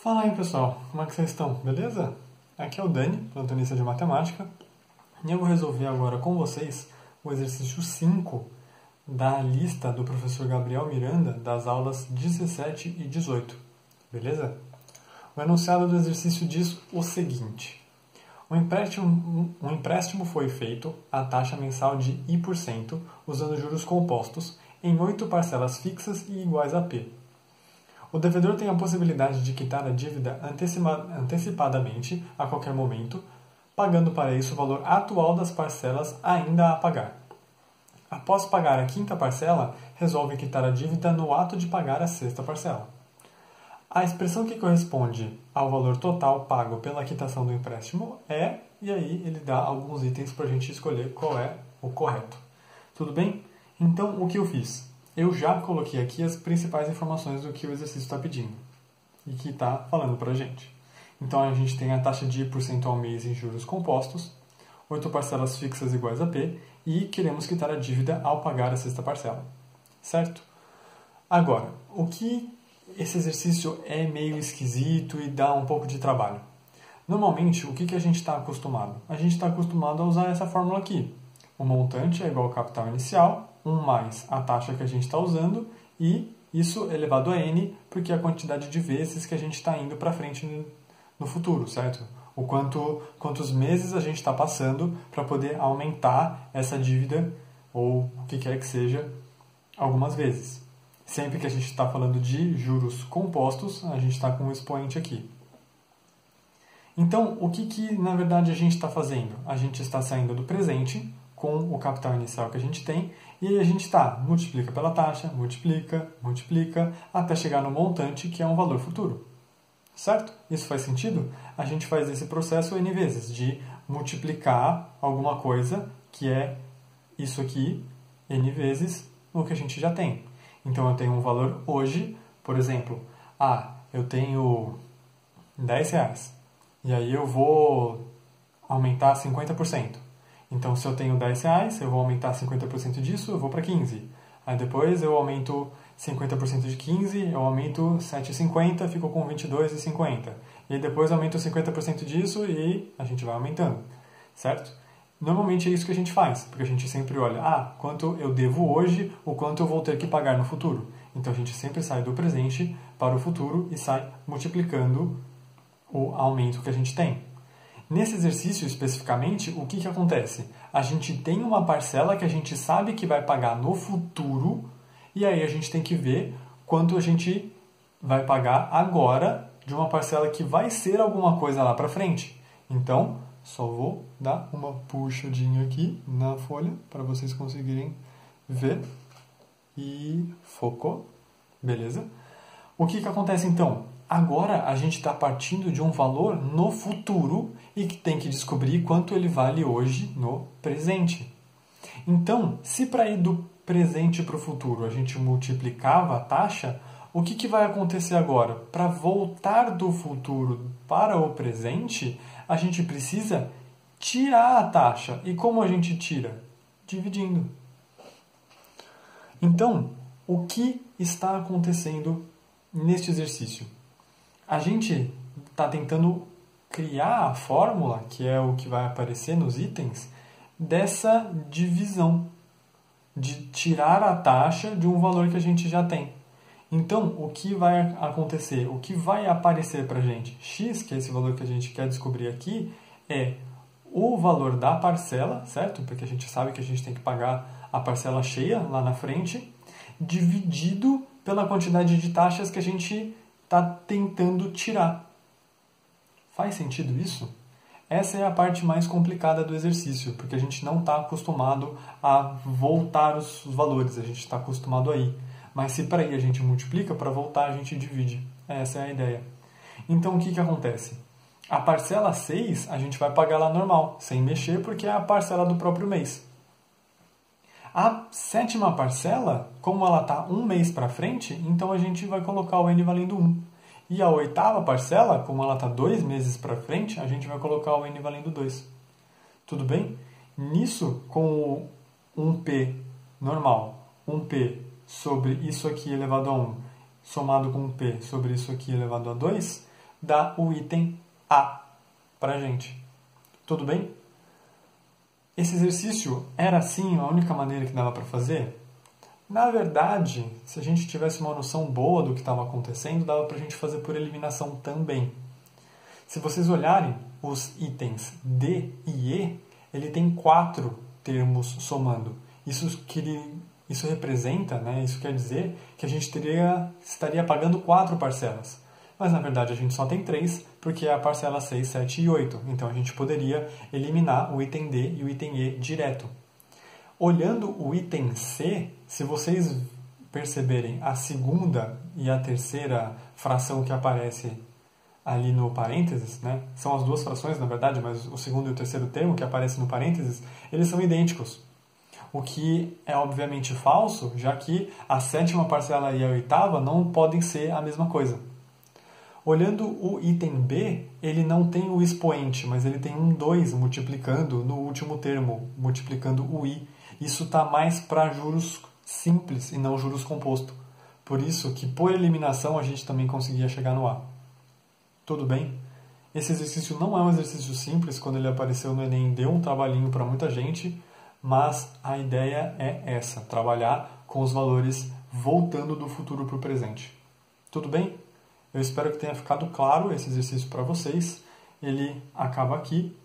Fala aí, pessoal, como é que vocês estão? Beleza? Aqui é o Dani, plantonista de matemática, e eu vou resolver agora com vocês o exercício 5 da lista do professor Gabriel Miranda das aulas 17 e 18, beleza? O enunciado do exercício diz o seguinte: um empréstimo foi feito à taxa mensal de I% usando juros compostos em 8 parcelas fixas e iguais a P. O devedor tem a possibilidade de quitar a dívida antecipadamente a qualquer momento, pagando para isso o valor atual das parcelas ainda a pagar. Após pagar a quinta parcela, resolve quitar a dívida no ato de pagar a sexta parcela. A expressão que corresponde ao valor total pago pela quitação do empréstimo é, e aí ele dá alguns itens para a gente escolher qual é o correto. Tudo bem? Então, o que eu fiz? Eu já coloquei aqui as principais informações do que o exercício está pedindo e que está falando para a gente. Então, a gente tem a taxa de I% ao mês em juros compostos, 8 parcelas fixas iguais a P e queremos quitar a dívida ao pagar a sexta parcela. Certo? Agora, o que esse exercício é meio esquisito e dá um pouco de trabalho? Normalmente, o que a gente está acostumado? A gente está acostumado a usar essa fórmula aqui. O montante é igual ao capital inicial, 1 mais a taxa que a gente está usando, e isso elevado a n, porque é a quantidade de vezes que a gente está indo para frente no futuro, certo? Quantos meses a gente está passando para poder aumentar essa dívida, ou o que quer que seja, algumas vezes. Sempre que a gente está falando de juros compostos, a gente está com um expoente aqui. Então, o que na verdade a gente está fazendo? A gente está saindo do presente com o capital inicial que a gente tem e aí a gente multiplica pela taxa, multiplica, até chegar no montante que é um valor futuro. Certo? Isso faz sentido? A gente faz esse processo N vezes, de multiplicar alguma coisa que é isso aqui, N vezes o que a gente já tem. Então eu tenho um valor hoje, por exemplo, eu tenho R$10, e aí eu vou aumentar 50%. Então, se eu tenho R$10, eu vou aumentar 50% disso, eu vou para 15. Aí depois eu aumento 50% de 15, eu aumento 7,50, fico com 22,50. E depois eu aumento 50% disso e a gente vai aumentando, certo? Normalmente é isso que a gente faz, porque a gente sempre olha, quanto eu devo hoje, o quanto eu vou ter que pagar no futuro. Então a gente sempre sai do presente para o futuro e sai multiplicando o aumento que a gente tem. Nesse exercício, especificamente, o que acontece? A gente tem uma parcela que a gente sabe que vai pagar no futuro, e aí a gente tem que ver quanto a gente vai pagar agora de uma parcela que vai ser alguma coisa lá para frente. Então, só vou dar uma puxadinha aqui na folha para vocês conseguirem ver. E focou. Beleza? O que acontece então? Agora a gente está partindo de um valor no futuro e que tem que descobrir quanto ele vale hoje no presente. Então, se para ir do presente para o futuro a gente multiplicava a taxa, o que vai acontecer agora? Para voltar do futuro para o presente, a gente precisa tirar a taxa. E como a gente tira? Dividindo. Então, o que está acontecendo neste exercício? A gente está tentando criar a fórmula, que é o que vai aparecer nos itens, dessa divisão, de tirar a taxa de um valor que a gente já tem. Então, o que vai acontecer? O que vai aparecer para a gente? X, que é esse valor que a gente quer descobrir aqui, é o valor da parcela, certo? Porque a gente sabe que a gente tem que pagar a parcela cheia lá na frente, dividido pela quantidade de taxas que a gente está tentando tirar. Faz sentido isso? Essa é a parte mais complicada do exercício, porque a gente não está acostumado a voltar os valores, a gente está acostumado a ir. Mas se para ir a gente multiplica, para voltar a gente divide. Essa é a ideia. Então o que acontece? A parcela 6 a gente vai pagar lá normal, sem mexer, porque é a parcela do próprio mês. A sétima parcela, como ela está um mês para frente, então a gente vai colocar o N valendo 1. E a oitava parcela, como ela está 2 meses para frente, a gente vai colocar o N valendo 2. Tudo bem? Nisso, com o 1P normal, 1P sobre isso aqui elevado a 1, somado com 1P sobre isso aqui elevado a 2, dá o item A para a gente. Tudo bem? Esse exercício era, sim, a única maneira que dava para fazer? Na verdade, se a gente tivesse uma noção boa do que estava acontecendo, dava para a gente fazer por eliminação também. Se vocês olharem os itens D e E, ele tem 4 termos somando. Isso representa, isso quer dizer que a gente estaria pagando 4 parcelas. Mas na verdade a gente só tem 3, porque é a parcela 6, 7 e 8. Então a gente poderia eliminar o item D e o item E direto. Olhando o item C, se vocês perceberem a segunda e a terceira fração que aparece ali no parênteses, são as duas frações na verdade, mas o segundo e o terceiro termo que aparece no parênteses, eles são idênticos. O que é obviamente falso, já que a 7ª parcela e a 8ª não podem ser a mesma coisa. Olhando o item B, ele não tem o expoente, mas ele tem um 2 multiplicando no último termo, multiplicando o I. Isso está mais para juros simples e não juros composto. Por isso que, por eliminação, a gente também conseguia chegar no A. Tudo bem? Esse exercício não é um exercício simples. Quando ele apareceu no Enem, deu um trabalhinho para muita gente, mas a ideia é essa, trabalhar com os valores voltando do futuro para o presente. Tudo bem? Eu espero que tenha ficado claro esse exercício para vocês. Ele acaba aqui.